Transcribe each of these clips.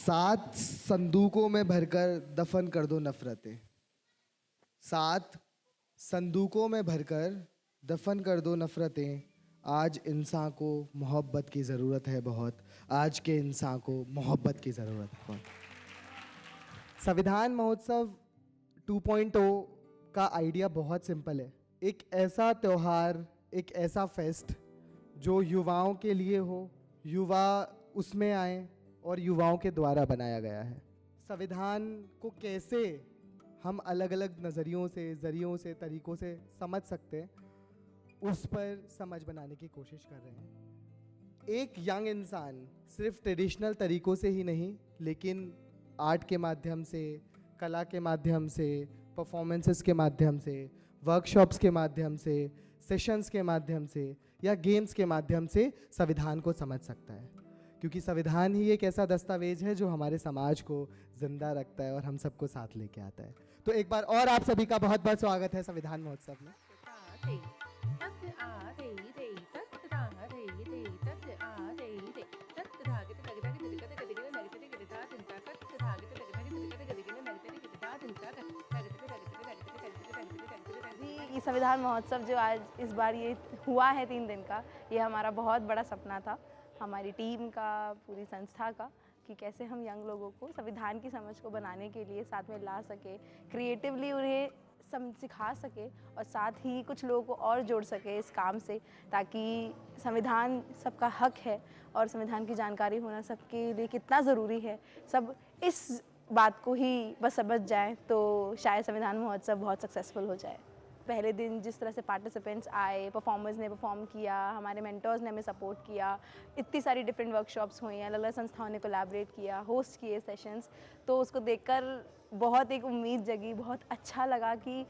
सात संदूकों में भरकर दफन कर दो नफरतें। सात संदूकों में भरकर दफन कर दो नफरतें। आज इंसान को मोहब्बत की ज़रूरत है बहुत। आज के इंसान को मोहब्बत की ज़रूरत है बहुत। संविधान महोत्सव 2.0 का आइडिया बहुत सिंपल है। एक ऐसा त्यौहार, एक ऐसा फेस्ट जो युवाओं के लिए हो, युवा उसमें आए और युवाओं के द्वारा बनाया गया है। संविधान को कैसे हम अलग अलग नज़रियों से, ज़रियों से, तरीक़ों से समझ सकते हैं, उस पर समझ बनाने की कोशिश कर रहे हैं। एक यंग इंसान सिर्फ ट्रेडिशनल तरीक़ों से ही नहीं, लेकिन आर्ट के माध्यम से, कला के माध्यम से, परफॉर्मेंसेस के माध्यम से, वर्कशॉप्स के माध्यम से, सेशंस के माध्यम से या गेम्स के माध्यम से संविधान को समझ सकता है। क्योंकि संविधान ही एक ऐसा दस्तावेज है जो हमारे समाज को जिंदा रखता है और हम सबको साथ लेके आता है। तो एक बार और आप सभी का बहुत बहुत स्वागत है संविधान महोत्सव में। ये संविधान महोत्सव जो आज इस बार ये हुआ है 3 दिन का, ये हमारा बहुत बड़ा सपना था, हमारी टीम का, पूरी संस्था का, कि कैसे हम यंग लोगों को संविधान की समझ को बनाने के लिए साथ में ला सके, क्रिएटिवली उन्हें सिखा सके और साथ ही कुछ लोगों को और जोड़ सके इस काम से, ताकि संविधान सबका हक है और संविधान की जानकारी होना सबके लिए कितना ज़रूरी है, सब इस बात को ही बस समझ जाएं तो शायद संविधान महोत्सव बहुत सक्सेसफुल हो जाए। पहले दिन जिस तरह से पार्टिसिपेंट्स आए, परफॉर्मर्स ने परफॉर्म किया, हमारे मेंटर्स ने हमें सपोर्ट किया, इतनी सारी डिफरेंट वर्कशॉप्स हुई हैं, अलग अलग संस्थाओं ने कोलैबोरेट किया, होस्ट किए सेशंस, तो उसको देखकर बहुत एक उम्मीद जगी, बहुत अच्छा लगा कि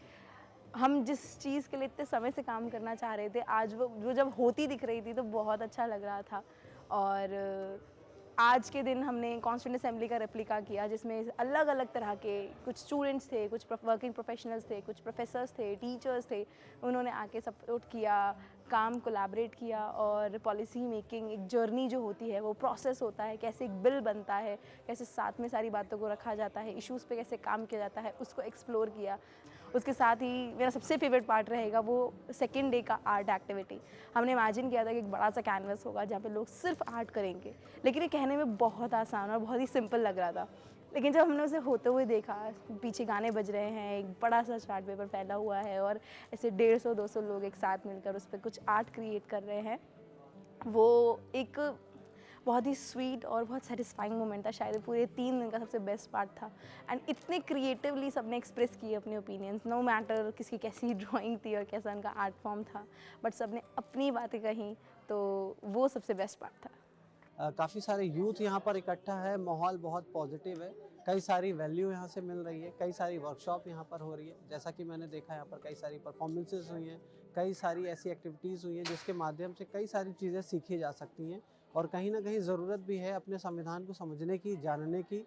हम जिस चीज़ के लिए इतने समय से काम करना चाह रहे थे, आज वो जब होती दिख रही थी तो बहुत अच्छा लग रहा था। और आज के दिन हमने कॉन्स्टिट्यूएंट असेंबली का रेप्लिका किया, जिसमें अलग अलग तरह के कुछ स्टूडेंट्स थे, कुछ वर्किंग प्रोफेशनल्स थे, कुछ प्रोफेसर्स थे, टीचर्स थे, उन्होंने आके सपोर्ट किया, काम कोलैबोरेट किया। और पॉलिसी मेकिंग एक जर्नी जो होती है, वो प्रोसेस होता है, कैसे एक बिल बनता है, कैसे साथ में सारी बातों को रखा जाता है, इश्यूज़ पे कैसे काम किया जाता है, उसको एक्सप्लोर किया। उसके साथ ही मेरा सबसे फेवरेट पार्ट रहेगा वो सेकेंड डे का आर्ट एक्टिविटी। हमने इमेजिन किया था कि एक बड़ा सा कैनवस होगा जहाँ पे लोग सिर्फ आर्ट करेंगे, लेकिन ये कहने में बहुत आसान और बहुत ही सिंपल लग रहा था, लेकिन जब हमने उसे होते हुए देखा, पीछे गाने बज रहे हैं, एक बड़ा सा चार्ट पेपर फैला हुआ है और ऐसे 150-200 लोग एक साथ मिलकर उस पर कुछ आर्ट क्रिएट कर रहे हैं, वो एक बहुत ही स्वीट और बहुत सेटिस्फाइंग मोमेंट था। शायद पूरे 3 दिन का सबसे बेस्ट पार्ट था। एंड इतने क्रिएटिवली सबने एक्सप्रेस किए अपने ओपिनियंस, नो मैटर किसकी कैसी ड्राइंग थी और कैसा उनका आर्ट फॉर्म था, बट सबने अपनी बातें कहीं, तो वो सबसे बेस्ट पार्ट था। काफ़ी सारे यूथ यहाँ पर इकट्ठा है, माहौल बहुत पॉजिटिव है, कई सारी वैल्यू यहाँ से मिल रही है, कई सारी वर्कशॉप यहाँ पर हो रही है। जैसा कि मैंने देखा यहाँ पर कई सारी परफॉर्मेंसेस हुई हैं, कई सारी ऐसी एक्टिविटीज़ हुई हैं जिसके माध्यम से कई सारी चीज़ें सीखी जा सकती हैं और कहीं ना कहीं ज़रूरत भी है अपने संविधान को समझने की, जानने की।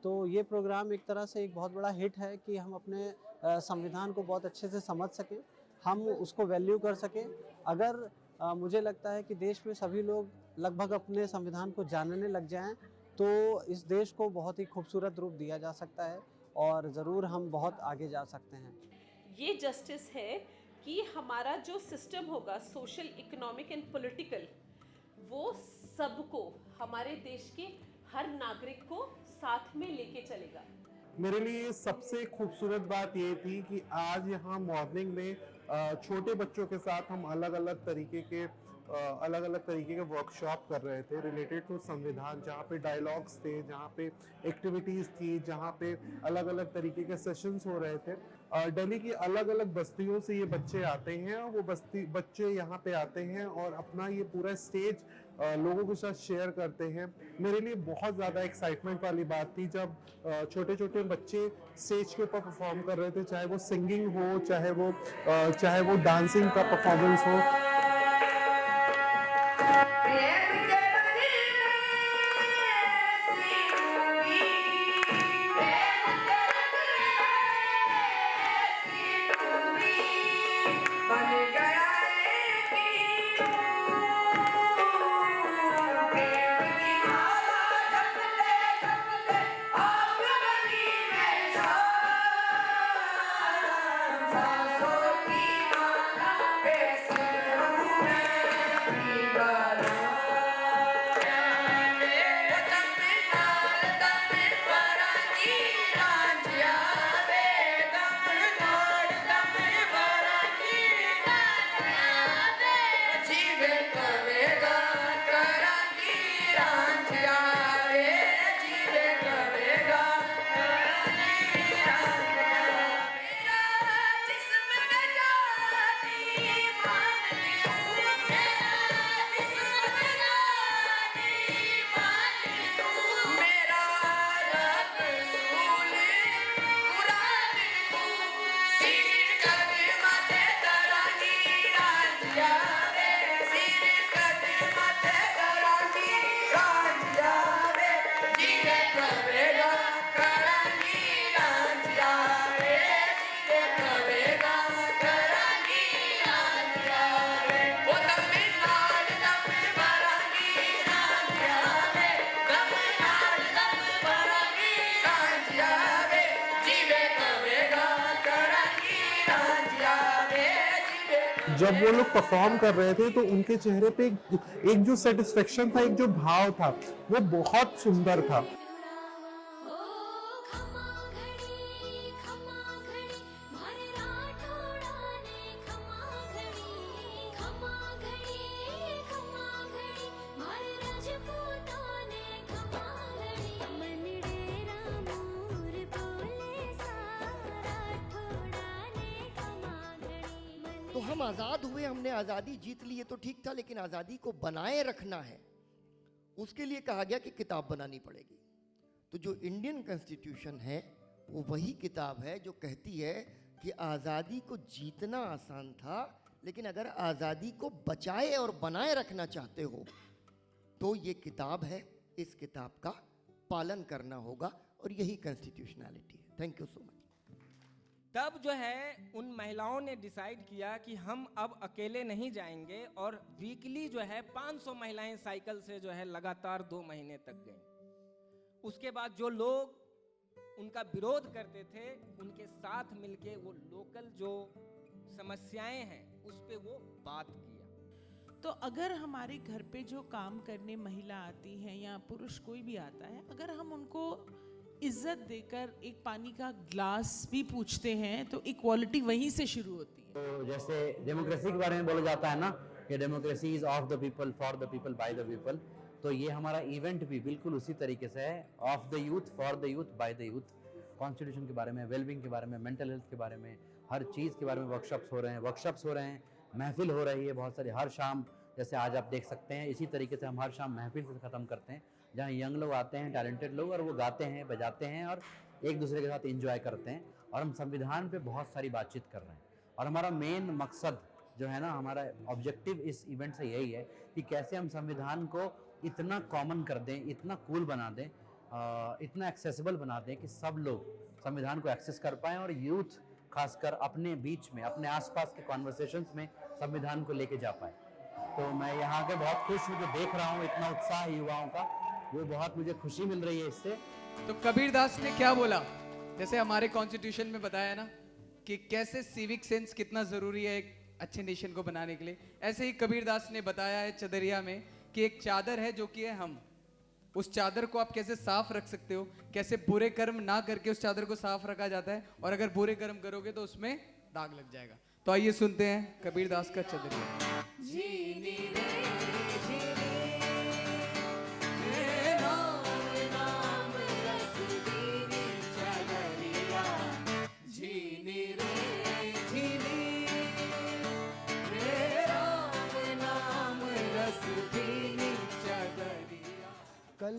तो ये प्रोग्राम एक तरह से एक बहुत बड़ा हिट है कि हम अपने संविधान को बहुत अच्छे से समझ सकें, हम उसको वैल्यू कर सकें। अगर मुझे लगता है कि देश में सभी लोग लगभग अपने संविधान को जानने लग जाएं तो इस देश को बहुत ही खूबसूरत रूप दिया जा सकता है और ज़रूर हम बहुत आगे जा सकते हैं। ये जस्टिस है कि हमारा जो सिस्टम होगा सोशल, इकोनॉमिक एंड पॉलिटिकल, वो सबको, हमारे देश के हर नागरिक को साथ में लेके चलेगा। मेरे लिए सबसे खूबसूरत बात ये थी कि आज यहाँ मॉर्निंग में छोटे बच्चों के साथ हम अलग अलग तरीके के वर्कशॉप कर रहे थे रिलेटेड टू संविधान, जहाँ पे डायलॉग्स थे, जहाँ पे एक्टिविटीज़ थी, जहाँ पे अलग अलग तरीके के सेशंस हो रहे थे। दिल्ली की अलग अलग बस्तियों से ये बच्चे आते हैं और वो बच्चे यहाँ पे आते हैं और अपना ये पूरा स्टेज लोगों के साथ शेयर करते हैं। मेरे लिए बहुत ज़्यादा एक्साइटमेंट वाली बात थी जब छोटे छोटे बच्चे स्टेज के ऊपर परफॉर्म कर रहे थे, चाहे वो सिंगिंग हो, चाहे वो डांसिंग का परफॉर्मेंस हो। जब वो लोग परफॉर्म कर रहे थे तो उनके चेहरे पे एक जो सेटिस्फेक्शन था, एक जो भाव था, वो बहुत सुंदर था। तो हम आज़ाद हुए, हमने आज़ादी जीत ली, ये तो ठीक था, लेकिन आज़ादी को बनाए रखना है, उसके लिए कहा गया कि किताब बनानी पड़ेगी। तो जो इंडियन कॉन्स्टिट्यूशन है वो वही किताब है जो कहती है कि आज़ादी को जीतना आसान था, लेकिन अगर आज़ादी को बचाए और बनाए रखना चाहते हो तो ये किताब है, इस किताब का पालन करना होगा, और यही कॉन्स्टिट्यूशनैलिटी है। Thank you so much. तब जो है उन महिलाओं ने डिसाइड किया कि हम अब अकेले नहीं जाएंगे, और वीकली जो है 500 महिलाएं साइकिल से जो है लगातार 2 महीने तक गईं। उसके बाद जो लोग उनका विरोध करते थे उनके साथ मिलके वो लोकल जो समस्याएं हैं उस पे वो बात किया। तो अगर हमारे घर पे जो काम करने महिला आती हैं या पुरुष कोई भी आता है, अगर हम उनको इज्जत देकर एक पानी का ग्लास भी पूछते हैं तो इक्वालिटी वहीं से शुरू होती है। तो जैसे डेमोक्रेसी के बारे में बोला जाता है ना कि democracy is of the people, for the people, by the people, तो ये हमारा इवेंट भी बिल्कुल उसी तरीके से है, of the youth, for the youth, by the youth. Constitution के बारे में, वेलबींग के बारे में, मेंटल हेल्थ के बारे में, हर चीज़ के बारे में वर्कशॉप्स हो रहे हैं, महफिल हो रही है बहुत सारी हर शाम। जैसे आज आप देख सकते हैं, इसी तरीके से हम हर शाम महफिल से ख़त्म करते हैं, जहाँ यंग लोग आते हैं, टैलेंटेड लोग, और वो गाते हैं, बजाते हैं और एक दूसरे के साथ एंजॉय करते हैं। और हम संविधान पे बहुत सारी बातचीत कर रहे हैं, और हमारा मेन मकसद जो है ना, हमारा ऑब्जेक्टिव इस इवेंट से यही है कि कैसे हम संविधान को इतना कॉमन कर दें, इतना कूल बना दें, इतना एक्सेसिबल बना दें कि सब लोग संविधान को एक्सेस कर पाएँ, और यूथ खासकर अपने बीच में, अपने आसपास के कॉन्वर्सेशंस में संविधान को लेके जा पाए। तो मैं यहाँ के बहुत खुश हूँ, जो देख रहा हूँ इतना उत्साह युवाओं का, वो बहुत मुझे खुशी मिल रही है इससे। तो कबीरदास ने क्या बोला, जैसे हमारे कॉन्स्टिट्यूशन में बताया ना कि कैसे सिविक सेंस कितना ज़रूरी है एक अच्छे नेशन को बनाने के लिए, ऐसे ही कबीरदास ने बताया है चदरिया में कि एक चादर है जो कि है हम, उस चादर को आप कैसे साफ रख सकते हो, कैसे बुरे कर्म ना करके उस चादर को साफ रखा जाता है, और अगर बुरे कर्म करोगे तो उसमें दाग लग जाएगा। तो आइए सुनते हैं कबीरदास का चदरिया। कल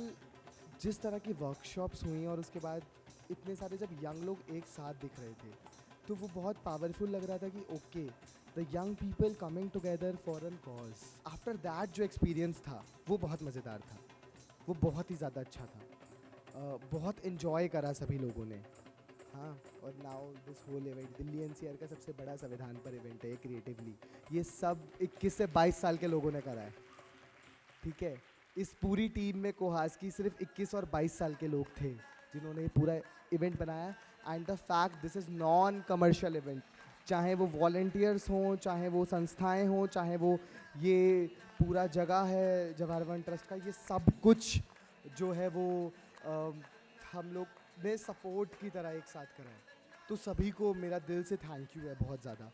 जिस तरह की वर्कशॉप्स हुई और उसके बाद इतने सारे जब यंग लोग एक साथ दिख रहे थे तो वो बहुत पावरफुल लग रहा था कि okay, the young people coming together for an cause. After that जो एक्सपीरियंस था वो बहुत मज़ेदार था, वो बहुत ही ज़्यादा अच्छा था, बहुत इन्जॉय करा सभी लोगों ने। हाँ, और now this whole event Delhi NCR का सबसे बड़ा संविधान पर इवेंट है क्रिएटिवली, ये सब 21 से 22 साल के लोगों ने करा है। ठीक है, इस पूरी टीम में कोहास की सिर्फ 21 और 22 साल के लोग थे जिन्होंने ये पूरा इवेंट बनाया। And the fact this is non commercial event, चाहे वो वॉलंटियर्स हों, चाहे वो संस्थाएं हों, चाहे वो ये पूरा जगह है जवाहर ट्रस्ट का, ये सब कुछ जो है वो हम लोग ने सपोर्ट की तरह एक साथ करा है। तो सभी को मेरा दिल से थैंक यू है बहुत ज़्यादा।